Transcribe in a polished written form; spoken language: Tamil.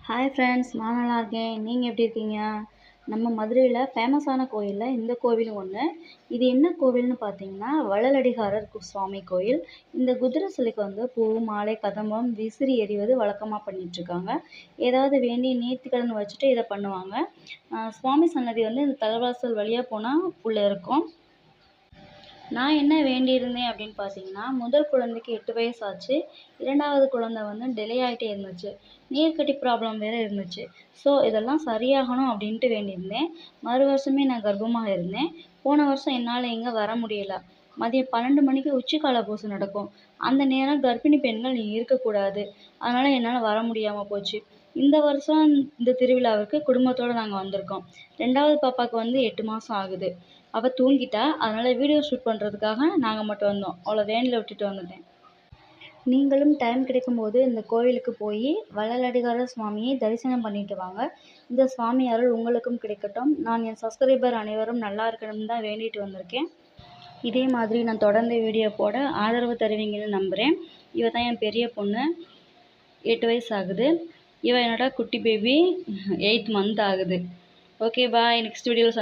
ஹாய் ஃப்ரெண்ட்ஸ், நான் நல்லா இருக்கேன். நீங்கள் எப்படி இருக்கீங்க? நம்ம மதுரையில் ஃபேமஸான கோயிலில் இந்த கோவிலும் ஒன்று. இது என்ன கோவில்னு பார்த்தீங்கன்னா, வள்ளலடிகாரர் சுவாமி கோயில். இந்த குதிரை சிலைக்கு வந்து பூ, மாலை, கதம்பம், விசிறி எறிவது வழக்கமாக பண்ணிகிட்ருக்காங்க. ஏதாவது வேண்டி நேர்த்திக்கடன் வச்சுட்டு இதை பண்ணுவாங்க. சுவாமி சன்னதி வந்து இந்த தலைவாசல் வழியாக போனால் உள்ளே இருக்கும். நான் என்ன வேண்டியிருந்தேன் அப்படின்னு பார்த்தீங்கன்னா, முதல் குழந்தைக்கு 8 வயசு ஆச்சு. 2வது குழந்தை வந்து டிலே ஆகிட்டே இருந்துச்சு. நீர்க்கட்டி ப்ராப்ளம் வேறு இருந்துச்சு. ஸோ இதெல்லாம் சரியாகணும் அப்படின்ட்டு வேண்டியிருந்தேன். மறு வருஷமே நான் கர்ப்பமாக இருந்தேன். போன வருஷம் என்னால் எங்கே வர முடியல. மதியம் 12 மணிக்கு உச்சிக்கால பூசை நடக்கும். அந்த நேரம் கர்ப்பிணி பெண்கள் இருக்கக்கூடாது. அதனால் என்னால் வர முடியாமல் போச்சு. இந்த வருஷம் இந்த திருவிழாவுக்கு குடும்பத்தோடு நாங்கள் வந்திருக்கோம். 2வது பாப்பாவுக்கு வந்து 8 மாதம் ஆகுது. அவள் தூங்கிட்டா. அதனால் வீடியோ ஷூட் பண்ணுறதுக்காக நாங்கள் மட்டும் வந்தோம். அவளை வேனில் விட்டுட்டு வந்துட்டேன். நீங்களும் டைம் கிடைக்கும்போது இந்த கோயிலுக்கு போய் வள்ளலடிகாரர் சுவாமியை தரிசனம் பண்ணிட்டு வாங்க. இந்த சுவாமி அருள் உங்களுக்கும் கிடைக்கட்டும். நான் என் சப்ஸ்கிரைபர் அனைவரும் நல்லா இருக்கணும்னு தான் வேண்டிட்டு வந்திருக்கேன். இதே மாதிரி நான் தொடர்ந்து வீடியோ போட ஆதரவு தருவீங்கன்னு நம்புகிறேன். இவ தான் என் பெரிய பொண்ணு. 8 வயசு ஆகுது. இவ என்னோட குட்டி பேபி 8th மந்த் ஆகுது. ஓகே, பாய். நெக்ஸ்ட் வீடியோவில்